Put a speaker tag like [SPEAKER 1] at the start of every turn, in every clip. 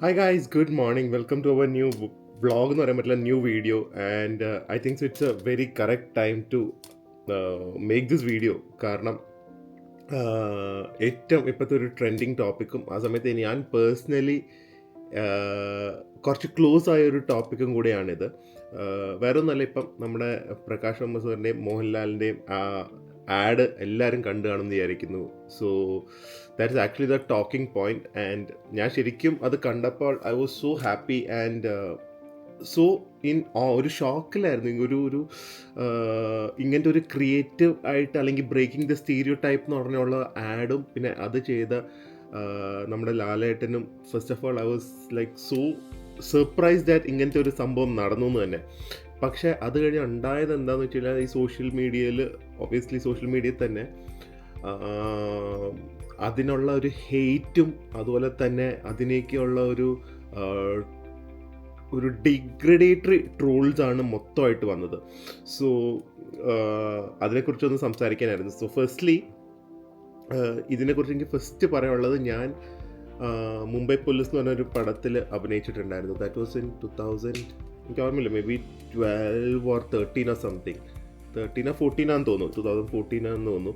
[SPEAKER 1] Hi guys, good morning. Welcome to our new vlog എന്ന് പറയാൻ പറ്റില്ല new video and I thinks it's a very correct time to make this video. കാരണം ഏറ്റവും ഇപ്പോഴത്തെ ഒരു trending ടോപ്പിക്കും ആ സമയത്ത് ഞാൻ പേഴ്സണലി കുറച്ച് ക്ലോസ് ആയ ഒരു ടോപ്പിക്കും കൂടിയാണിത്. വേറെ ഒന്നല്ല, ഇപ്പം നമ്മുടെ പ്രകാശ് അമ്മസറിൻ്റെയും മോഹൻലാലിൻ്റെയും ആഡ് എല്ലാവരും കണ്ടു കാണുമെന്ന് വിചാരിക്കുന്നു. So that is actually the talking point. And ഞാൻ ശരിക്കും അത് കണ്ടപ്പോൾ I was so happy and so ഒരു ഷോക്കിലായിരുന്നു. ഒരു ഇങ്ങനത്തെ ഒരു ക്രിയേറ്റീവ് ആയിട്ട് അല്ലെങ്കിൽ ബ്രേക്കിംഗ് ദ സ്റ്റീരിയോ ടൈപ്പ് എന്ന് പറഞ്ഞുള്ള ആഡും പിന്നെ അത് ചെയ്ത നമ്മുടെ ലാലേട്ടനും. First of all I was like so surprise that ഇങ്ങനത്തെ ഒരു സംഭവം നടന്നു എന്ന് തന്നെ. പക്ഷേ അത് കഴിഞ്ഞ് ഉണ്ടായത് എന്താണെന്ന് വെച്ച് കഴിഞ്ഞാൽ ഈ സോഷ്യൽ മീഡിയയിൽ, ഒബ്വിയസ്ലി സോഷ്യൽ മീഡിയയിൽ തന്നെ അതിനുള്ള ഒരു ഹെയ്റ്റും അതുപോലെ തന്നെ അതിനേക്കുള്ള ഒരു ഡിഗ്രഡേറ്ററി ട്രോൾസാണ് മൊത്തമായിട്ട് വന്നത്. സോ അതിനെക്കുറിച്ചൊന്ന് സംസാരിക്കാനായിരുന്നു. സോ ഫസ്റ്റ്ലി ഇതിനെക്കുറിച്ച് എനിക്ക് ഫസ്റ്റ് പറയാനുള്ളത്, ഞാൻ മുംബൈ പോലീസ് എന്ന് പറഞ്ഞൊരു പടത്തിൽ അഭിനയിച്ചിട്ടുണ്ടായിരുന്നു. ദാറ്റ് വാസ് ഇൻ 2000, എനിക്ക് ഓർമ്മയില്ല, may be 12 or 13 or something, 13 or 14 ആണെന്ന് തോന്നുന്നു, 2014 ആണെന്ന് തോന്നുന്നു.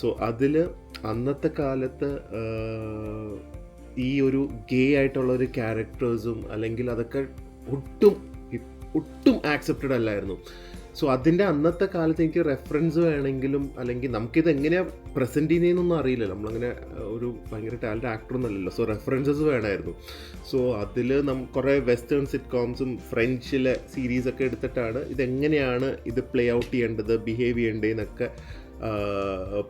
[SPEAKER 1] സോ അതിൽ അന്നത്തെ കാലത്ത് ഈ ഒരു ഗേ ആയിട്ടുള്ള ഒരു ക്യാരക്ടേഴ്സും അല്ലെങ്കിൽ അതൊക്കെ ഒട്ടും ആക്സെപ്റ്റഡ് അല്ലായിരുന്നു. സോ അതിൻ്റെ അന്നത്തെ കാലത്ത് എനിക്ക് റെഫറൻസ് വേണമെങ്കിലും അല്ലെങ്കിൽ നമുക്കിത് എങ്ങനെയാണ് പ്രസൻറ്റ് ചെയ്യുന്നതെന്നൊന്നും അറിയില്ലല്ലോ, നമ്മളങ്ങനെ ഒരു ഭയങ്കര ടാലൻറ്റ് ആക്ടറൊന്നുമല്ലല്ലോ. സോ റെഫറൻസസ് വേണമായിരുന്നു. സോ അതിൽ കുറേ വെസ്റ്റേൺ സിറ്റ്കോംസും ഫ്രഞ്ചിലെ സീരീസൊക്കെ എടുത്തിട്ടാണ് ഇതെങ്ങനെയാണ് ഇത് പ്ലേ ഔട്ട് ചെയ്യേണ്ടത്, ബിഹേവ് ചെയ്യേണ്ടതെന്നൊക്കെ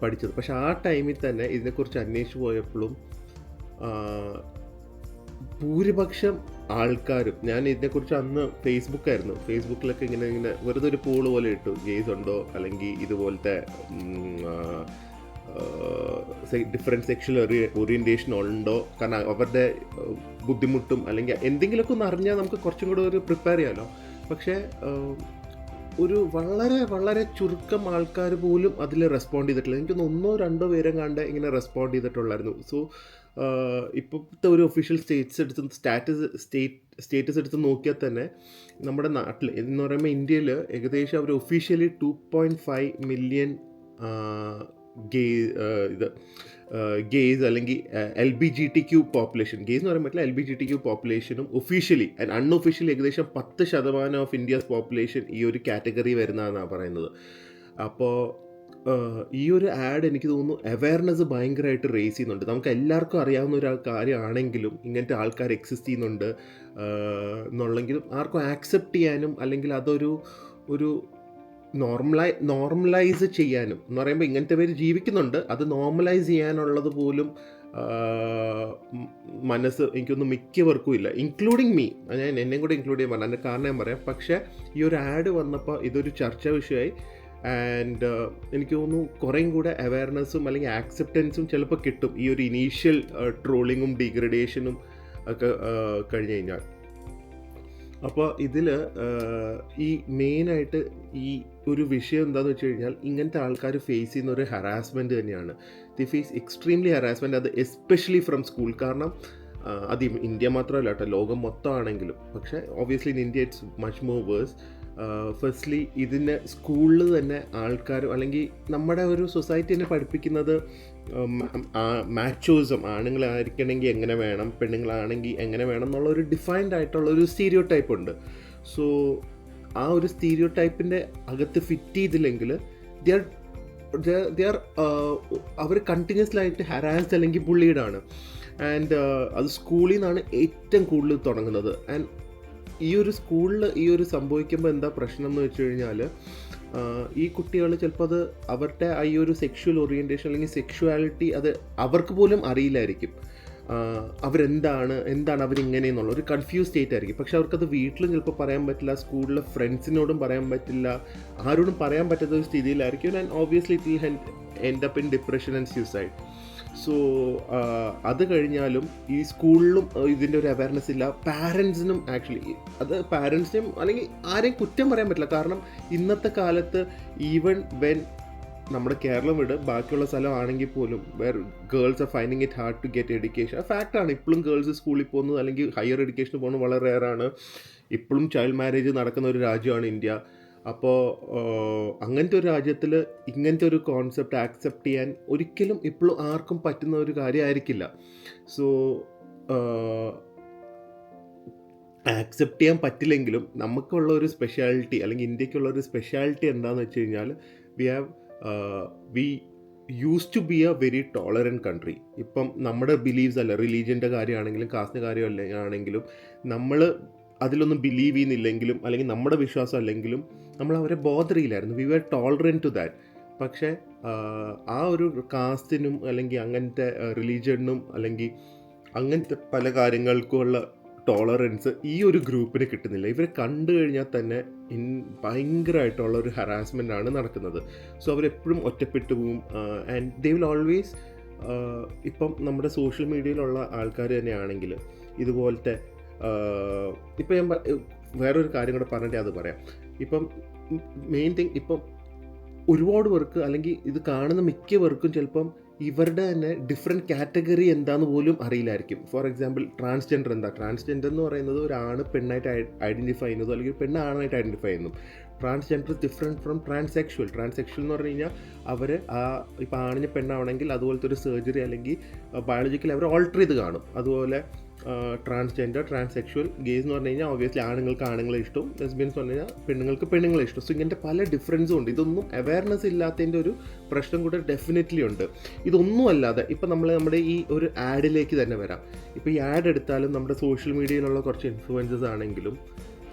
[SPEAKER 1] പഠിച്ചത്. പക്ഷെ ആ ടൈമിൽ തന്നെ ഇതിനെക്കുറിച്ച് അന്വേഷിച്ച് പോയപ്പോഴും ഭൂരിപക്ഷം ആൾക്കാരും, ഞാൻ ഇതിനെക്കുറിച്ച് അന്ന് ഫേസ്ബുക്കിലൊക്കെ ഇങ്ങനെ വെറുതെ ഒരു പോള് പോലെ ഇട്ടു, ഗെയ്സ് ഉണ്ടോ അല്ലെങ്കിൽ ഇതുപോലത്തെ ഡിഫറെൻറ്റ് സെക്ഷൽ ഓറിയൻറ്റേഷൻ ഉണ്ടോ, കാരണം അവരുടെ ബുദ്ധിമുട്ടും അല്ലെങ്കിൽ എന്തെങ്കിലുമൊക്കെ ഒന്ന് അറിഞ്ഞാൽ നമുക്ക് കുറച്ചും കൂടെ ഒരു പ്രിപ്പയർ ചെയ്യാമല്ലോ. പക്ഷേ ഒരു വളരെ വളരെ ചുരുക്കം ആൾക്കാർ പോലും അതിൽ റെസ്പോണ്ട് ചെയ്തിട്ടില്ല. എനിക്കൊന്ന് 1-2 പേരും കണ്ട് ഇങ്ങനെ റെസ്പോണ്ട് ചെയ്തിട്ടുള്ളായിരുന്നു. സോ ഇപ്പോഴത്തെ ഒരു ഒഫീഷ്യൽ സ്റ്റേറ്റസ് എടുത്ത് നോക്കിയാൽ തന്നെ നമ്മുടെ നാട്ടിൽ എന്ന് പറയുമ്പോൾ ഇന്ത്യയിൽ ഏകദേശം അവർ ഒഫീഷ്യലി 2.5 മില്യൺ ഗെയ്സ് അല്ലെങ്കിൽ LGBTQ പോപ്പുലേഷൻ, ഗെയ്സ് എന്ന് പറയാൻ പറ്റില്ല, LGBTQ പോപ്പുലേഷനും ഒഫീഷ്യലി ആൻഡ് അൺഒഫീഷ്യലി ഏകദേശം 10% ഓഫ് ഇന്ത്യസ് പോപ്പുലേഷൻ ഈ ഒരു കാറ്റഗറി വരുന്നതെന്നാണ് പറയുന്നത്. അപ്പോൾ ഈ ഒരു ആഡ് എനിക്ക് തോന്നുന്നു അവയർനെസ് ഭയങ്കരമായിട്ട് റേസ് ചെയ്യുന്നുണ്ട്. നമുക്ക് എല്ലാവർക്കും അറിയാവുന്ന ഒരു കാര്യമാണെങ്കിലും ഇങ്ങനത്തെ ആൾക്കാർ എക്സിസ്റ്റ് ചെയ്യുന്നുണ്ട് എന്നുള്ളെങ്കിലും ആർക്കും ആക്സെപ്റ്റ് ചെയ്യാനും അല്ലെങ്കിൽ ഒരു നോർമലൈസ് ചെയ്യാനും, എന്ന് പറയുമ്പോൾ ഇങ്ങനത്തെ പേര് ജീവിക്കുന്നുണ്ട്, അത് നോർമലൈസ് ചെയ്യാനുള്ളത് പോലും മനസ്സ് എനിക്കൊന്നും മിക്കവർക്കും ഇല്ല, ഇൻക്ലൂഡിങ് മീ. ഞാൻ എന്നെയും കൂടെ ഇൻക്ലൂഡ് ചെയ്യാൻ പറഞ്ഞു, അതിൻ്റെ കാരണം ഞാൻ പറയാം. പക്ഷേ ഈ ഒരു ആഡ് വന്നപ്പോൾ ഇതൊരു ചർച്ചാ വിഷയമായി. ആൻഡ് എനിക്ക് തോന്നുന്നു കുറേയും കൂടെ അവയർനെസ്സും അല്ലെങ്കിൽ ആക്സെപ്റ്റൻസും ചിലപ്പോൾ കിട്ടും ഈ ഒരു ഇനീഷ്യൽ ട്രോളിങ്ങും ഡിഗ്രഡേഷനും ഒക്കെ കഴിഞ്ഞ് കഴിഞ്ഞാൽ. അപ്പോൾ ഇതിൽ ഈ മെയിനായിട്ട് ഈ ഒരു വിഷയം എന്താണെന്ന് വെച്ച് കഴിഞ്ഞാൽ, ഇങ്ങനത്തെ ആൾക്കാർ ഫേസ് ചെയ്യുന്ന ഒരു ഹറാസ്മെൻറ്റ് തന്നെയാണ്. ദി ഫേസ് എക്സ്ട്രീംലി ഹറാസ്മെൻറ്റ്, അത് എസ്പെഷ്യലി ഫ്രം സ്കൂൾ. കാരണം അത് ഇന്ത്യ മാത്രമല്ല കേട്ടോ, ലോകം മൊത്തമാണെങ്കിലും. പക്ഷേ obviously in India it's much more worse. Firstly ഇതിനെ സ്കൂളിൽ തന്നെ ആൾക്കാരും അല്ലെങ്കിൽ നമ്മുടെ ഒരു സൊസൈറ്റി തന്നെ പഠിപ്പിക്കുന്നത് മാച്ചോസം, ആണുങ്ങളായിരിക്കണമെങ്കിൽ എങ്ങനെ വേണം, പെണ്ണുങ്ങളാണെങ്കിൽ എങ്ങനെ വേണം എന്നുള്ള ഒരു ഡിഫൈൻഡ് ആയിട്ടുള്ള ഒരു സ്റ്റീരിയോ ടൈപ്പ് ഉണ്ട്. സോ ആ ഒരു സ്റ്റീരിയോ ടൈപ്പിൻ്റെ അകത്ത് ഫിറ്റ് ചെയ്തില്ലെങ്കിൽ അവർ കണ്ടിന്യൂസ്ലായിട്ട് ഹരാസ്ഡ് അല്ലെങ്കിൽ ബുള്ളീഡാണ്. ആൻഡ് അത് സ്കൂളിൽ നിന്നാണ് ഏറ്റവും കൂടുതൽ തുടങ്ങുന്നത്. ആൻഡ് ഈ ഒരു സ്കൂളിൽ ഈ ഒരു സംഭവിക്കുമ്പോൾ എന്താ പ്രശ്നം എന്ന് വെച്ച് കഴിഞ്ഞാൽ, ഈ കുട്ടികൾ ചിലപ്പോൾ അത് അവരുടെ ഈ ഒരു സെക്ഷുവൽ ഓറിയൻറ്റേഷൻ അല്ലെങ്കിൽ സെക്ഷുവാലിറ്റി അത് അവർക്ക് പോലും അറിയില്ലായിരിക്കും. അവരെന്താണ് അവരിങ്ങനെയെന്നുള്ള ഒരു കൺഫ്യൂസ് സ്റ്റേറ്റ് ആയിരിക്കും. പക്ഷെ അവർക്കത് വീട്ടിലും ചിലപ്പോൾ പറയാൻ പറ്റില്ല, സ്കൂളിലെ ഫ്രണ്ട്സിനോടും പറയാൻ പറ്റില്ല, ആരോടും പറയാൻ പറ്റാത്ത ഒരു സ്ഥിതിയിലായിരിക്കും. And obviously it will end up in depression and suicide. So അത് കഴിഞ്ഞാലും ഈ സ്കൂളിലും ഇതിൻ്റെ ഒരു അവയർനെസ് ഇല്ല. പാരൻസിനും ആക്ച്വലി അത് പാരൻസിനും അല്ലെങ്കിൽ ആരെയും കുറ്റം പറയാൻ പറ്റില്ല. കാരണം ഇന്നത്തെ കാലത്ത് ഈവൻ വെൻ നമ്മുടെ കേരളം വിട് ബാക്കിയുള്ള സ്ഥലമാണെങ്കിൽ പോലും where girls are finding it hard to get education. ഫാക്റ്റാണ്. ഇപ്പോഴും ഗേൾസ് സ്കൂളിൽ പോകുന്നത് അല്ലെങ്കിൽ ഹയർ എഡ്യൂക്കേഷന് പോകുന്നത് വളരെ റെയറാണ്. ഇപ്പോഴും ചൈൽഡ് മാരേജ് നടക്കുന്ന ഒരു രാജ്യമാണ് ഇന്ത്യ. അപ്പോൾ അങ്ങനത്തെ ഒരു രാജ്യത്തിൽ ഇങ്ങനത്തെ ഒരു കോൺസെപ്റ്റ് ആക്സെപ്റ്റ് ചെയ്യാൻ ഒരിക്കലും ഇപ്പോഴും ആർക്കും പറ്റുന്ന ഒരു കാര്യമായിരിക്കില്ല. സോ ആക്സെപ്റ്റ് ചെയ്യാൻ പറ്റില്ലെങ്കിലും നമുക്കുള്ള ഒരു സ്പെഷ്യാലിറ്റി അല്ലെങ്കിൽ ഇന്ത്യക്കുള്ള ഒരു സ്പെഷ്യാലിറ്റി എന്താണെന്ന് വെച്ച് കഴിഞ്ഞാൽ we use to be a very tolerant country. ഇപ്പം നമ്മുടെ ബിലീവ്സ് അല്ല, റിലീജിയൻ്റെ കാര്യമാണെങ്കിലും കാസ്റ്റിൻ്റെ കാര്യം ആണെങ്കിലും നമ്മൾ അതിലൊന്നും ബിലീവ് ചെയ്യുന്നില്ലെങ്കിലും അല്ലെങ്കിൽ നമ്മുടെ വിശ്വാസം അല്ലെങ്കിലും നമ്മൾ അവരെ ബോധറിയില്ലായിരുന്നു. We were tolerant to that. പക്ഷേ ആ ഒരു കാസ്റ്റിനും അല്ലെങ്കിൽ അങ്ങനത്തെ റിലീജിയനും അല്ലെങ്കിൽ അങ്ങനത്തെ പല കാര്യങ്ങൾക്കുമുള്ള ടോളറൻസ് ഈ ഒരു ഗ്രൂപ്പിന് കിട്ടുന്നില്ല. ഇവരെ കണ്ടു കഴിഞ്ഞാൽ തന്നെ ഭയങ്കരമായിട്ടുള്ള ഒരു ഹറാസ്മെൻ്റ് ആണ് നടക്കുന്നത്. സോ അവരെപ്പോഴും ഒറ്റപ്പെട്ടു പോവും. ആൻഡ് ദേ വിൽ ഓൾവേസ് ഇപ്പം നമ്മുടെ സോഷ്യൽ മീഡിയയിലുള്ള ആൾക്കാർ തന്നെയാണെങ്കിൽ ഇതുപോലത്തെ ഇപ്പം ഞാൻ വേറൊരു കാര്യം കൂടെ പറഞ്ഞിട്ട് അത് പറയാം. ഇപ്പം മെയിൻ തിങ്, ഇപ്പം ഒരുപാട് പേർക്ക് അല്ലെങ്കിൽ ഇത് കാണുന്ന മിക്ക പേർക്കും ചിലപ്പം ഇവരുടെ തന്നെ ഡിഫറെൻറ്റ് കാറ്റഗറി എന്താണെന്ന് പോലും അറിയില്ലായിരിക്കും. ഫോർ എക്സാമ്പിൾ ട്രാൻസ്ജെൻഡർ എന്താ? ട്രാൻസ്ജെൻഡർ എന്ന് പറയുന്നത് ഒരാണ് പെണ്ണായിട്ട് ഐഡൻറ്റിഫൈ ചെയ്യുന്നതോ അല്ലെങ്കിൽ പെണ്ണ് ആണായിട്ട് ഐഡൻറ്റിഫൈ ചെയ്യുന്നു. Transgender different from transsexual. Transsexual എന്ന് പറഞ്ഞു കഴിഞ്ഞാൽ അവർ ഇപ്പോൾ ആണിന് പെണ്ണാവണമെങ്കിൽ അതുപോലത്തെ ഒരു സർജറി അല്ലെങ്കിൽ ബയോളജിക്കലി അവർ ഓൾട്ടർ ചെയ്ത് കാണും. അതുപോലെ ട്രാൻസ്ജെൻഡർ, ട്രാൻസാക്ച്വൽ, ഗേസ് എന്ന് പറഞ്ഞു കഴിഞ്ഞാൽ ഒബ്വിയസ്ലി ആണുങ്ങൾക്ക് ആണുങ്ങളെ ഇഷ്ടവും, ലെസ്ബിയൻസ് പറഞ്ഞു കഴിഞ്ഞാൽ പെണ്ണുങ്ങൾക്ക് പെണ്ണുങ്ങളെ ഇഷ്ടം. സോ ഇങ്ങനത്തെ പല ഡിഫറൻസും ഉണ്ട്. ഇതൊന്നും അവയർനെസ് ഇല്ലാത്തതിൻ്റെ ഒരു പ്രശ്നം കൂടെ ഡെഫിനറ്റ്ലി ഉണ്ട്. ഇതൊന്നും അല്ലാതെ ഇപ്പം നമ്മുടെ ഈ ഒരു ആഡിലേക്ക് തന്നെ വരാം. ഇപ്പോൾ ഈ ആഡ് എടുത്താലും നമ്മുടെ സോഷ്യൽ മീഡിയയിലുള്ള കുറച്ച് ഇൻഫ്ലുവൻസസ് ആണെങ്കിലും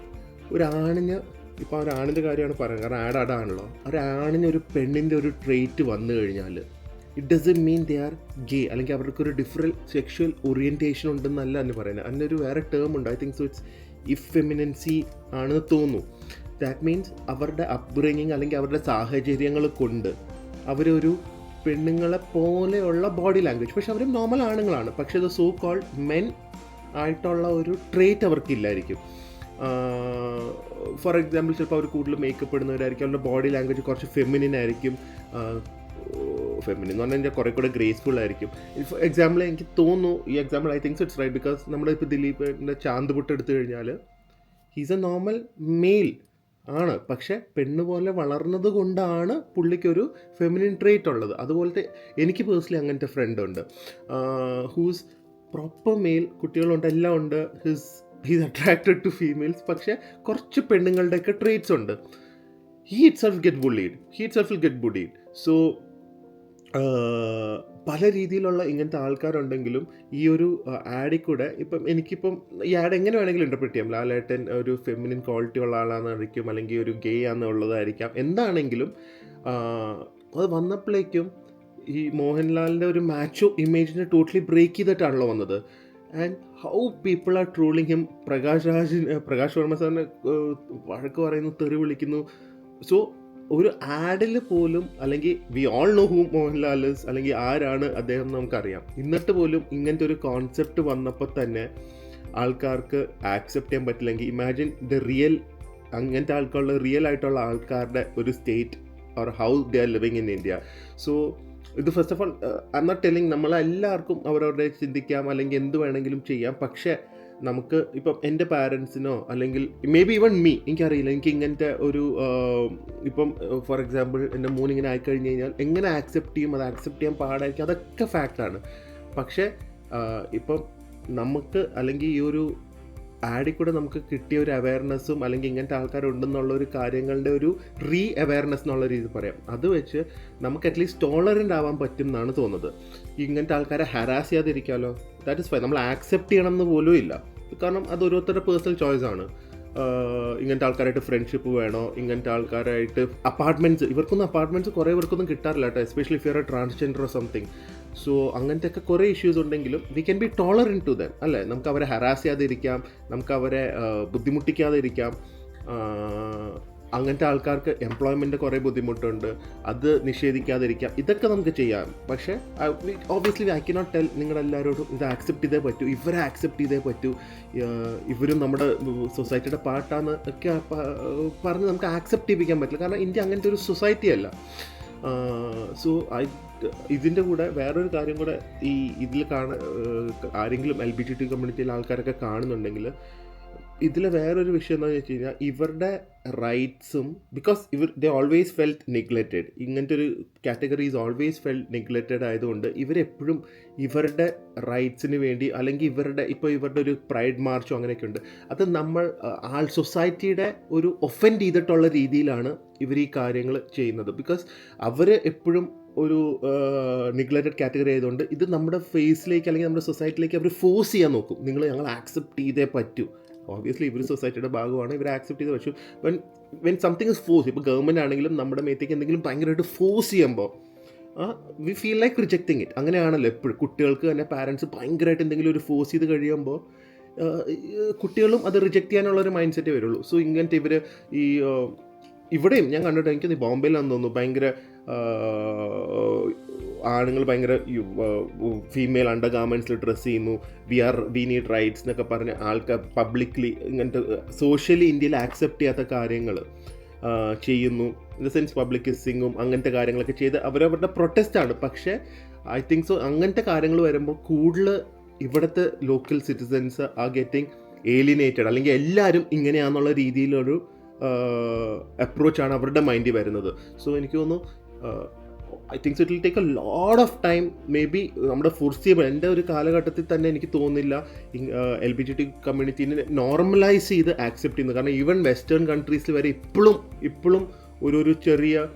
[SPEAKER 1] ഒരാണിന്, ഇപ്പോൾ ഒരാണിൻ്റെ കാര്യമാണ് പറയുന്നത്, കാരണം ആഡ് അടാണല്ലോ, ഒരാണിന് ഒരു പെണ്ണിൻ്റെ ഒരു ട്രെയ്റ്റ് വന്നു കഴിഞ്ഞാൽ it doesn't mean they are gay അല്ലെങ്കിൽ അവർക്കൊരു ഡിഫറെൻറ്റ് സെക്ഷൽ ഓറിയൻറ്റേഷൻ ഉണ്ടെന്നല്ല എന്ന് പറയുന്നത്. അതിനൊരു വേറെ ടേം ഉണ്ട്. ഐ തിങ്ക് സോ ഇറ്റ്സ് ഇഫെമിനൻസി ആണെന്ന് തോന്നുന്നു. ദാറ്റ് മീൻസ് അവരുടെ അപ്ബ്രിങ്ങിങ് അല്ലെങ്കിൽ അവരുടെ സാഹചര്യങ്ങൾ കൊണ്ട് അവരൊരു പെണ്ണുങ്ങളെ പോലെയുള്ള ബോഡി ലാംഗ്വേജ്, പക്ഷെ അവർ നോർമൽ ആണുങ്ങളാണ്, പക്ഷേ ഇത് സോ കോൾഡ് മെൻ ആയിട്ടുള്ള ഒരു ട്രേറ്റ് അവർക്കില്ലായിരിക്കും. ഫോർ എക്സാമ്പിൾ ചിലപ്പോൾ അവർ കൂടുതൽ മേക്കപ്പ് ഇടുന്നവരായിരിക്കും, അവരുടെ ബോഡി ലാംഗ്വേജ് കുറച്ച് ഫെമിനിൻ ആയിരിക്കും. ഫെമിനിൻ എന്ന് പറഞ്ഞു കഴിഞ്ഞാൽ കുറേ കൂടെ ഗ്രേസ്ഫുൾ ആയിരിക്കും. എക്സാമ്പിൾ എനിക്ക് തോന്നുന്നു, ഈ example I thinks it's right because നമ്മുടെ ഇപ്പോൾ ദിലീപിൻ്റെ ചാന്ത് പൊട്ട് എടുത്തു കഴിഞ്ഞാൽ ഹീസ് എ നോർമൽ മെയിൽ ആണ്, പക്ഷേ പെണ്ണ് പോലെ വളർന്നത് കൊണ്ടാണ് പുള്ളിക്കൊരു ഫെമിനിൻ ട്രേറ്റ് ഉള്ളത്. അതുപോലത്തെ എനിക്ക് പേഴ്സണലി അങ്ങനത്തെ ഫ്രണ്ട് ഉണ്ട്, ഹൂസ് പ്രോപ്പർ മെയിൽ, കുട്ടികളുണ്ട്, എല്ലാം ഉണ്ട്, ഹീസ് അട്രാക്റ്റഡ് ടു ഫീമെയിൽസ്, പക്ഷേ കുറച്ച് പെണ്ണുങ്ങളുടെയൊക്കെ ട്രേറ്റ്സ് ഉണ്ട്. He it self get bullied. So പല രീതിയിലുള്ള ഇങ്ങനത്തെ ആൾക്കാരുണ്ടെങ്കിലും ഈ ഒരു ആഡിൽ കൂടെ എനിക്കിപ്പം ഈ ആഡ് എങ്ങനെ വേണമെങ്കിലും ഇൻ്റർപ്രറ്റ് ചെയ്യാം. ലാലേട്ടൻ ഒരു ഫെമിനിൻ ക്വാളിറ്റി ഉള്ള ആളാണെന്നായിരിക്കും, അല്ലെങ്കിൽ ഒരു ഗേ ആണെന്നുള്ളതായിരിക്കാം, എന്താണെങ്കിലും അത് വന്നപ്പോഴേക്കും ഈ മോഹൻലാലിൻ്റെ ഒരു മാച്ചോ ഇമേജിനെ ടോട്ടലി ബ്രേക്ക് ചെയ്തിട്ടാണല്ലോ വന്നത്. And how people are trolling him. Prakash Varma സാറിനെ വഴക്ക് പറയുന്നു, തെറി വിളിക്കുന്നു. സോ ഒരു ആഡിൽ പോലും, അല്ലെങ്കിൽ we all know who Mohanlal is, അല്ലെങ്കിൽ ആരാണ് അദ്ദേഹം നമുക്കറിയാം, എന്നിട്ട് പോലും ഇങ്ങനത്തെ ഒരു കോൺസെപ്റ്റ് വന്നപ്പോൾ തന്നെ ആൾക്കാർക്ക് ആക്സെപ്റ്റ് ചെയ്യാൻ പറ്റില്ലെങ്കിൽ ഇമാജിൻ ദ റിയൽ, അങ്ങനത്തെ ആൾക്കാരുടെ റിയൽ ആയിട്ടുള്ള ആൾക്കാരുടെ ഒരു state or how they are living in India. So ഇത് first of all I am not telling നമ്മളെല്ലാവർക്കും അവരവരുടെ ചിന്തിക്കാം അല്ലെങ്കിൽ എന്ത് വേണമെങ്കിലും ചെയ്യാം, പക്ഷേ നമുക്ക് ഇപ്പം എൻ്റെ പാരൻസിനോ അല്ലെങ്കിൽ മേ ബി ഈവൺ മീ, എനിക്കറിയില്ല, എനിക്ക് ഇങ്ങനത്തെ ഒരു ഇപ്പം ഫോർ എക്സാമ്പിൾ എൻ്റെ മോനിങ്ങനെ ആയിക്കഴിഞ്ഞ് കഴിഞ്ഞാൽ എങ്ങനെ ആക്സെപ്റ്റ് ചെയ്യും, അത് ആക്സെപ്റ്റ് ചെയ്യാൻ പാടായിരിക്കും, അതൊക്കെ ഫാക്റ്റാണ്. പക്ഷേ ഇപ്പം നമുക്ക് അല്ലെങ്കിൽ ഈ ഒരു ആഡിൽ കൂടെ നമുക്ക് കിട്ടിയ ഒരു അവയർനെസ്സും അല്ലെങ്കിൽ ഇങ്ങനത്തെ ആൾക്കാരുണ്ടെന്നുള്ള ഒരു കാര്യങ്ങളുടെ ഒരു അവയർനെസ് എന്നുള്ള രീതി പറയാം, അത് വെച്ച് നമുക്ക് അറ്റ്ലീസ്റ്റ് ടോളറൻ്റ് ആവാൻ പറ്റും എന്നാണ് തോന്നുന്നത്. ഇങ്ങനത്തെ ആൾക്കാരെ ഹരാസ് ചെയ്യാതിരിക്കാമല്ലോ, ദാറ്റ് ഇസ് ഫൈൻ. നമ്മൾ ആക്സെപ്റ്റ് ചെയ്യണം എന്ന് പോലും ഇല്ല, കാരണം അത് ഓരോരുത്തരുടെ പേഴ്സണൽ ചോയ്സ് ആണ്. ഇങ്ങനത്തെ ആൾക്കാരായിട്ട് ഫ്രണ്ട്ഷിപ്പ് വേണോ, ഇങ്ങനത്തെ ആൾക്കാരായിട്ട് അപ്പാർട്ട്മെൻറ്റ്സ്, ഇവർക്കൊന്നും അപ്പാർട്ട്മെൻറ്റ്സ് കുറേ പേർക്കൊന്നും കിട്ടാറില്ല കേട്ടോ, especially if you are a transgender or something. So അങ്ങനത്തെ ഒക്കെ കുറേ ഇഷ്യൂസ് ഉണ്ടെങ്കിലും we can be tolerant to them, അല്ലേ? നമുക്ക് അവരെ ഹരാസ് ചെയ്യാതിരിക്കാം, നമുക്ക് അവരെ ബുദ്ധിമുട്ടിക്കാതെ ഇരിക്കാം. അങ്ങനത്തെ ആൾക്കാർക്ക് എംപ്ലോയ്മെൻറ്റ് കുറേ ബുദ്ധിമുട്ടുണ്ട്, അത് നിഷേധിക്കാതിരിക്കാം, ഇതൊക്കെ നമുക്ക് ചെയ്യാം. പക്ഷേ ഓബ്വിയസ്ലി ഐ കനോട്ട് ടെൽ നിങ്ങളെല്ലാവരോടും ഇത് ആക്സെപ്റ്റ് ചെയ്തേ പറ്റൂ, ഇവരെ ആക്സെപ്റ്റ് ചെയ്തേ പറ്റൂ, ഇവരും നമ്മുടെ സൊസൈറ്റിയുടെ പാർട്ടാന്ന് ഒക്കെ പറഞ്ഞ് നമുക്ക് ആക്സെപ്റ്റ് ചെയ്യിപ്പിക്കാൻ പറ്റില്ല, കാരണം ഇന്ത്യ അങ്ങനത്തെ ഒരു സൊസൈറ്റി അല്ല. സോ ഇതിൻ്റെ കൂടെ വേറൊരു കാര്യം കൂടെ ഈ ഇതിൽ ആരെങ്കിലും LGBTQ കമ്മ്യൂണിറ്റിയിലെ ആൾക്കാരൊക്കെ കാണുന്നുണ്ടെങ്കിൽ ഇതിൽ വേറൊരു വിഷയം എന്താണെന്ന് വെച്ച് കഴിഞ്ഞാൽ ഇവരുടെ റൈറ്റ്സും because they always felt neglected, ഇങ്ങനത്തെ ഒരു കാറ്റഗറി ഈസ് ഓൾവേസ് ഫെൽറ്റ് നെഗ്ലക്റ്റഡ് ആയതുകൊണ്ട് ഇവരെപ്പോഴും ഇവരുടെ റൈറ്റ്സിന് വേണ്ടി അല്ലെങ്കിൽ ഇവരുടെ ഒരു പ്രൈഡ് മാർച്ചോ അങ്ങനെയൊക്കെ ഉണ്ട്, അത് നമ്മൾ സൊസൈറ്റിയുടെ ഒരു ഒഫൻഡ് ചെയ്തിട്ടുള്ള രീതിയിലാണ് ഇവർ ഈ കാര്യങ്ങൾ ചെയ്യുന്നത്. ബിക്കോസ് അവർ എപ്പോഴും ഒരു നെഗ്ലക്റ്റഡ് കാറ്റഗറി ആയതുകൊണ്ട് ഇത് നമ്മുടെ ഫേസിലേക്ക് അല്ലെങ്കിൽ നമ്മുടെ സൊസൈറ്റിയിലേക്ക് അവർ ഫോഴ്സ് ചെയ്യാൻ നോക്കും. ഞങ്ങൾ ആക്സെപ്റ്റ് ചെയ്തേ പറ്റൂ. ഓബ്വിയസ്ലി ഇവർ സൊസൈറ്റിയുടെ ഭാഗമാണ്, ഇവർ ആക്സെപ്റ്റ് ചെയ്ത്. പക്ഷേ വെൻ സംതിങ് ഇസ് ഫോഴ്സ്, ഇപ്പോൾ ഗവൺമെൻറ് ആണെങ്കിലും നമ്മുടെ മേത്തേക്ക് എന്തെങ്കിലും ഭയങ്കരമായിട്ട് ഫോഴ്സ് ചെയ്യുമ്പോൾ വി ഫീൽ ലൈക്ക് റിജക്റ്റിങ് ഇറ്റ്. അങ്ങനെയാണല്ലോ എപ്പോഴും കുട്ടികൾക്ക് തന്നെ പാരൻസ് ഭയങ്കരമായിട്ട് എന്തെങ്കിലും ഒരു ഫോഴ്സ് ചെയ്ത് കഴിയുമ്പോൾ കുട്ടികളും അത് റിജക്റ്റ് ചെയ്യാനുള്ളൊരു മൈൻഡ് സെറ്റേ വരുള്ളൂ. സോ ഇങ്ങനത്തെ ഇവർ ഇവിടെയും ഞാൻ കണ്ടിട്ട് എനിക്ക് ബോംബെയിലാണെന്ന് തോന്നുന്നു ഭയങ്കര ആണുങ്ങൾ ഭയങ്കര ഫീമെയിൽ അണ്ടർ ഗാർമെൻറ്റ്സിൽ ഡ്രസ്സ് ചെയ്യുന്നു, വി നീഡ് റൈറ്റ്സ് എന്നൊക്കെ പറഞ്ഞ് ആൾക്കാർ പബ്ലിക്ലി ഇങ്ങനത്തെ സോഷ്യലി ഇന്ത്യയിൽ ആക്സെപ്റ്റ് ചെയ്യാത്ത കാര്യങ്ങൾ ചെയ്യുന്നു. ഇൻ ദ സെൻസ് പബ്ലിക് കിസ്സിങ്ങും അങ്ങനത്തെ കാര്യങ്ങളൊക്കെ ചെയ്ത് അവരവരുടെ പ്രൊട്ടസ്റ്റാണ്. പക്ഷേ ഐ തിങ്ക് സോ അങ്ങനത്തെ കാര്യങ്ങൾ വരുമ്പോൾ കൂടുതൽ ഇവിടുത്തെ ലോക്കൽ സിറ്റിസൻസ് ആ ഗെറ്റിംഗ് ഏലിനേറ്റഡ്, അല്ലെങ്കിൽ എല്ലാവരും ഇങ്ങനെയാണെന്നുള്ള രീതിയിലൊരു അപ്രോച്ചാണ് അവരുടെ മൈൻഡിൽ വരുന്നത്. സോ എനിക്ക് തോന്നുന്നു I think it will take a lot of time. May be നമ്മുടെ ഫോർസിയബിൾ എൻ്റെ ഒരു കാലഘട്ടത്തിൽ തന്നെ എനിക്ക് തോന്നുന്നില്ല LGBTQ കമ്മ്യൂണിറ്റീനെ നോർമലൈസ് ചെയ്ത് ആക്സെപ്റ്റ് ചെയ്യുന്നത്. കാരണം ഈവൻ വെസ്റ്റേൺ കൺട്രീസിൽ വരെ ഇപ്പോഴും ഒരു ചെറിയ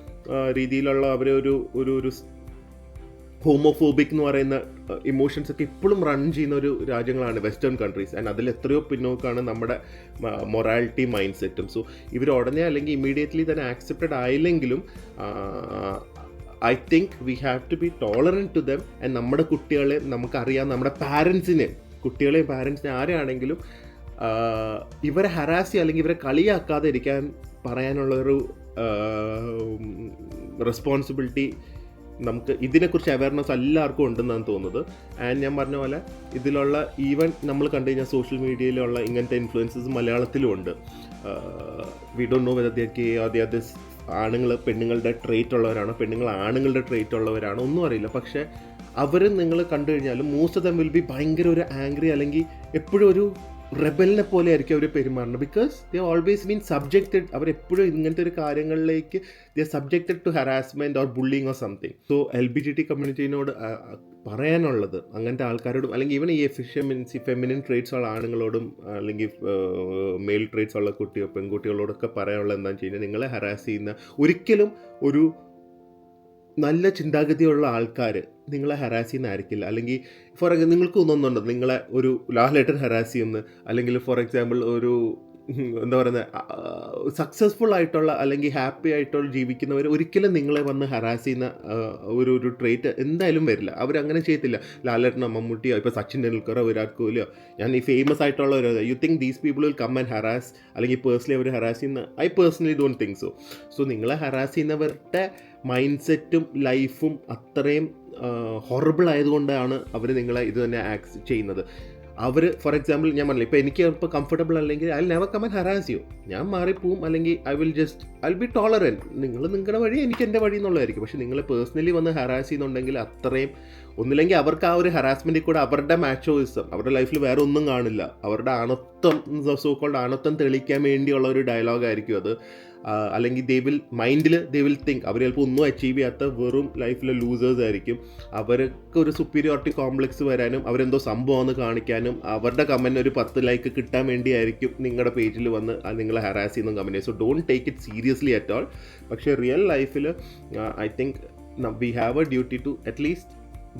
[SPEAKER 1] രീതിയിലുള്ള അവരെ ഒരു ഹോമോഫോബിക് എന്ന് പറയുന്ന ഇമോഷൻസ് ഒക്കെ ഇപ്പോഴും റൺ ചെയ്യുന്ന ഒരു രാജ്യങ്ങളാണ് വെസ്റ്റേൺ കൺട്രീസ്. ആൻഡ് അതിൽ എത്രയോ പിന്നോക്കാണ് നമ്മുടെ മൊറാലിറ്റി മൈൻഡ് സെറ്റും. സോ ഇവർ ഉടനെ അല്ലെങ്കിൽ ഇമ്മീഡിയറ്റ്ലി തന്നെ ആക്സെപ്റ്റഡ് ആയില്ലെങ്കിലും I think we have to be tolerant to them. And നമ്മുടെ കുട്ടികളെ നമുക്കറിയാം, നമ്മുടെ കുട്ടികളെയും പാരൻസിനെ ആരെയാണെങ്കിലും ഇവരെ ഹരാസ് ചെയ്യുക അല്ലെങ്കിൽ ഇവരെ കളിയാക്കാതെ ഇരിക്കാൻ പറയാനുള്ളൊരു റെസ്പോൺസിബിലിറ്റി നമുക്ക് ഇതിനെക്കുറിച്ച് അവയർനെസ് എല്ലാവർക്കും ഉണ്ടെന്നാണ് തോന്നുന്നത്. ആൻഡ് ഞാൻ പറഞ്ഞ പോലെ ഇതിലുള്ള ഈവൻ നമ്മൾ കണ്ടു കഴിഞ്ഞാൽ സോഷ്യൽ മീഡിയയിലുള്ള ഇങ്ങനത്തെ ഇൻഫ്ലുവൻസസ് മലയാളത്തിലും ഉണ്ട്. We don't know whether they gay or they are this, ആണുങ്ങൾ പെണ്ണുങ്ങളുടെ ട്രേറ്റ് ഉള്ളവരാണോ, പെണ്ണുങ്ങൾ ആണുങ്ങളുടെ ട്രേറ്റ് ഉള്ളവരാണോ ഒന്നും അറിയില്ല. പക്ഷേ അവർ നിങ്ങൾ കണ്ടു കഴിഞ്ഞാലും most of them will be ഭയങ്കര ഒരു ആംഗ്രി അല്ലെങ്കിൽ എപ്പോഴും ഒരു റെബലിനെ പോലെ ആയിരിക്കും അവർ പെരുമാറുന്നത്. Because they always been subjected, അവരെപ്പോഴും ഇങ്ങനത്തെ ഒരു കാര്യങ്ങളിലേക്ക് they subjected to harassment or bullying or something. So LGBTQ കമ്മ്യൂണിറ്റീനോട് പറയാനുള്ളത് അങ്ങനത്തെ ആൾക്കാരോടും അല്ലെങ്കിൽ ഈവൻ ഈ ഫെമിനിൻ ട്രേറ്റ്സ് ഉള്ള ആണുങ്ങളോടും അല്ലെങ്കിൽ മെയിൽ ട്രേറ്റ്സ് ഉള്ള പെൺകുട്ടികളോടൊക്കെ പറയാനുള്ളത് എന്താണെന്ന് വെച്ച് കഴിഞ്ഞാൽ നിങ്ങളെ ഹറാസ് ചെയ്യുന്ന ഒരിക്കലും ഒരു നല്ല ചിന്താഗതിയുള്ള ആൾക്കാർ നിങ്ങളെ ഹരാസ് ചെയ്യുന്നതായിരിക്കില്ല. അല്ലെങ്കിൽ ഫോർ എക്സാമ്പിൾ നിങ്ങൾക്ക് തോന്നുന്നുണ്ടോ നിങ്ങളെ ഒരു ലാലേട്ടൻ ഹരാസ് ചെയ്യുന്നു, അല്ലെങ്കിൽ ഫോർ എക്സാമ്പിൾ ഒരു എന്താ പറയുന്നത് സക്സസ്ഫുൾ ആയിട്ടുള്ള അല്ലെങ്കിൽ ഹാപ്പി ആയിട്ടുള്ള ജീവിക്കുന്നവർ ഒരിക്കലും നിങ്ങളെ വന്ന് ഹരാസ് ചെയ്യുന്ന ഒരു ട്രേറ്റ് എന്തായാലും വരില്ല. അവരങ്ങനെ ചെയ്യത്തില്ല. ലാലേട്ടനോ മമ്മൂട്ടിയോ ഇപ്പോൾ സച്ചിൻ ടെണ്ടുൽക്കറോ വിരാട് കോഹ്ലിയോ ഞാൻ ഈ ഫേമസ് ആയിട്ടുള്ളവരോ you think these people will come and harass അല്ലെങ്കിൽ പേഴ്സണലി അവർ ഹറാസ് ചെയ്യുന്ന I personally don't think so. So നിങ്ങളെ ഹറാസ് ചെയ്യുന്നവരുടെ മൈൻഡ് സെറ്റും ലൈഫും അത്രയും ഹൊറബിൾ ആയതുകൊണ്ടാണ് അവർ നിങ്ങളെ ഇത് തന്നെ ചെയ്യുന്നത്. അവർ ഫോർ എക്സാമ്പിൾ ഞാൻ പറഞ്ഞില്ല, ഇപ്പോൾ എനിക്ക് ഇപ്പോൾ കംഫർട്ടബിൾ അല്ലെങ്കിൽ I will never come and harass you, ഞാൻ മാറിപ്പോവും അല്ലെങ്കിൽ ഐ വിൽ ബി ടോളറൻറ്റ്. നിങ്ങൾ നിങ്ങളുടെ വഴി എനിക്ക് എൻ്റെ വഴി എന്നുള്ളതായിരിക്കും. പക്ഷേ നിങ്ങൾ പേഴ്സണലി വന്ന് ഹറാസ് ചെയ്യുന്നുണ്ടെങ്കിൽ അത്രയും ഒന്നില്ലെങ്കിൽ അവർക്ക് ആ ഒരു ഹറാസ്മെൻറ്റിൽ കൂടെ അവരുടെ മാച്ചോയിസം, അവരുടെ ലൈഫിൽ വേറെ ഒന്നും കാണില്ല, അവരുടെ ആണത്വം സോക്കോൾഡ് ആണത്വം തെളിയിക്കാൻ വേണ്ടിയുള്ള ഒരു ഡയലോഗായിരിക്കും അത്. അല്ലെങ്കിൽ ദേ വിൽ തിങ്ക് അവർ ചിലപ്പോൾ ഒന്നും അച്ചീവ് ചെയ്യാത്ത വെറും ലൈഫിലെ ലൂസേഴ്സ് ആയിരിക്കും. അവർക്ക് ഒരു സുപ്പീരിയോറിറ്റി കോംപ്ലക്സ് വരാനും അവരെന്തോ സംഭവമെന്ന് കാണിക്കാനും അവരുടെ കമൻറ്റ് ഒരു 10 ലൈക്ക് കിട്ടാൻ വേണ്ടിയായിരിക്കും നിങ്ങളുടെ പേജിൽ വന്ന് നിങ്ങളെ ഹറാസ് ചെയ്യുന്ന comment. So don't take it seriously at all. പക്ഷേ റിയൽ ലൈഫിൽ I think we have a duty to at least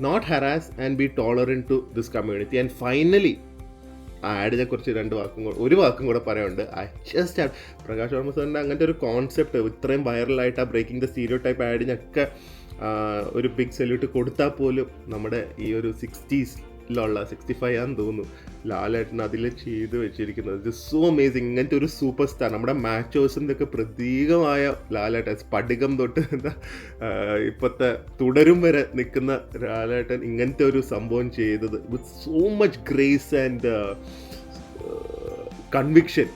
[SPEAKER 1] not harass and be tolerant to this community. And finally ആഡിനെ കുറിച്ച് ഒരു വാക്കും കൂടെ പറയാനുണ്ട്. ഐ ജസ്റ്റ് പ്രകാശ് വർമ്മ സാറിൻ്റെ അങ്ങനത്തെ ഒരു കോൺസെപ്റ്റ് ഇത്രയും വൈറലായിട്ട് ആ ബ്രേക്കിംഗ് ദ സ്റ്റീരിയോ ടൈപ്പ് ആഡിനൊക്കെ ഒരു ബിഗ് സല്യൂട്ട് കൊടുത്താൽ പോലും നമ്മുടെ ഈ ഒരു 60s 65 ആണെന്ന് തോന്നുന്നു ലാലേട്ടൻ അതിൽ ചെയ്ത് വെച്ചിരിക്കുന്നത് ഇത് സോ അമേസിങ്. ഇങ്ങനത്തെ ഒരു സൂപ്പർ സ്റ്റാർ നമ്മുടെ മാച്ചോസിൻ്റെ ഒക്കെ പ്രതീകമായ ലാലേട്ടൻ, സ്പടികം തൊട്ട് ഇപ്പോഴത്തെ തുടരും വരെ നിൽക്കുന്ന ലാലേട്ടൻ ഇങ്ങനത്തെ ഒരു സംഭവം ചെയ്തത് with so much grace and conviction.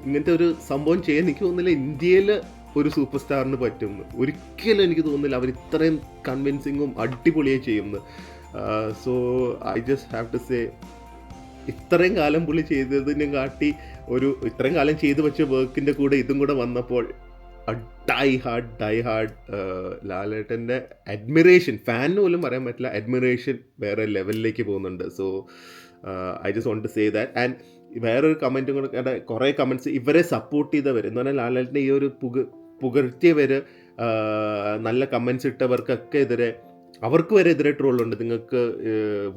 [SPEAKER 1] ഇങ്ങനത്തെ ഒരു സംഭവം ചെയ്യാൻ എനിക്ക് തോന്നുന്നില്ല ഇന്ത്യയിൽ ഒരു സൂപ്പർ സ്റ്റാറിന് പറ്റുമെന്ന്. ഒരിക്കലും എനിക്ക് തോന്നുന്നില്ല അവർ ഇത്രയും കൺവിൻസിങ്ങും അടിപൊളിയായി ചെയ്യുമെന്ന്. So I just have to say, ഇത്രയും കാലം പുള്ളി ചെയ്തതിനെ കാട്ടി ഇത്രയും കാലം ചെയ്തു വെച്ച വർക്കിൻ്റെ കൂടെ ഇതും കൂടെ വന്നപ്പോൾ ഡൈ ഹാർഡ് ലാലേട്ടൻ്റെ അഡ്മിറേഷൻ, ഫാനിന് പോലും പറയാൻ പറ്റില്ല, അഡ്മിറേഷൻ വേറെ ലെവലിലേക്ക് പോകുന്നുണ്ട്. So I just want to say that. And വേറൊരു കമൻറ്റും കൂടെ, കുറേ കമൻറ്റ്സ് ഇവരെ സപ്പോർട്ട് ചെയ്തവർ എന്ന് പറഞ്ഞാൽ ലാലേട്ടൻ്റെ ഈ ഒരു പുകഴ്ത്തിയവർ, നല്ല കമൻറ്റ്സ് ഇട്ടവർക്കൊക്കെ എതിരെ, അവർക്ക് വരെ എതിരെ ട്രോളുണ്ട്. നിങ്ങൾക്ക്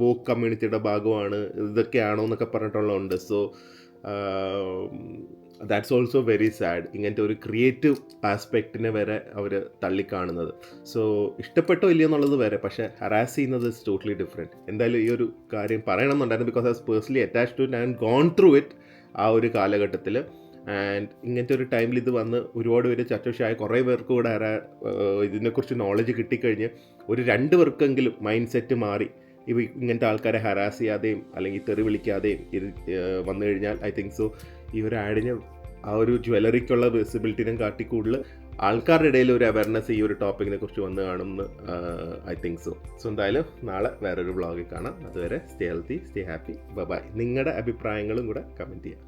[SPEAKER 1] വോക്ക് കമ്മ്യൂണിറ്റിയുടെ ഭാഗമാണ്, ഇതൊക്കെയാണോ എന്നൊക്കെ പറഞ്ഞിട്ടുള്ളതുണ്ട്. So that's also very sad. ഇങ്ങനത്തെ ഒരു ക്രിയേറ്റീവ് ആസ്പെക്റ്റിനെ വരെ അവർ തള്ളിക്കാണുന്നത്. സോ ഇഷ്ടപ്പെട്ടോ ഇല്ലയോ എന്നുള്ളത് വരെ, പക്ഷേ ഹറാസ് ചെയ്യുന്നത് ഇസ് ടോട്ടലി ഡിഫറെൻറ്റ്. എന്തായാലും ഈ ഒരു കാര്യം പറയണമെന്നുണ്ടായിരുന്നു, because I was personally attached to it and gone through it ആ ഒരു കാലഘട്ടത്തിൽ. ആൻഡ് ഇങ്ങനത്തെ ഒരു ടൈമിൽ ഇത് വന്ന് ഒരുപാട് പേര് ചർച്ച വിഷയമായ കുറേ പേർക്ക് കൂടെ ഇതിനെക്കുറിച്ച് നോളജ് കിട്ടിക്കഴിഞ്ഞ് ഒരു 2 പേർക്കെങ്കിലും മൈൻഡ് സെറ്റ് മാറി ഇങ്ങനത്തെ ആൾക്കാരെ ഹരാസ് ചെയ്യാതെയും അല്ലെങ്കിൽ തെറി വിളിക്കാതെയും വന്നു കഴിഞ്ഞാൽ ഐ തിങ്ക് സോ ഈ ഒരു ആഡിന് ആ ഒരു ജ്വല്ലറിക്കുള്ള വിസിബിലിറ്റിനെ കാട്ടി കൂടുതൽ ആൾക്കാരുടെ ഇടയിൽ ഒരു അവയർനെസ് ഈ ഒരു ടോപ്പിക്കിനെ കുറിച്ച് വന്ന് കാണുമെന്ന് ഐ തിങ്ക് സോ. സോ എന്തായാലും നാളെ വേറൊരു വ്ളോഗിൽ കാണാം. അതുവരെ stay healthy, stay happy, bye. നിങ്ങളുടെ അഭിപ്രായങ്ങളും കൂടെ കമൻറ്റ് ചെയ്യാം.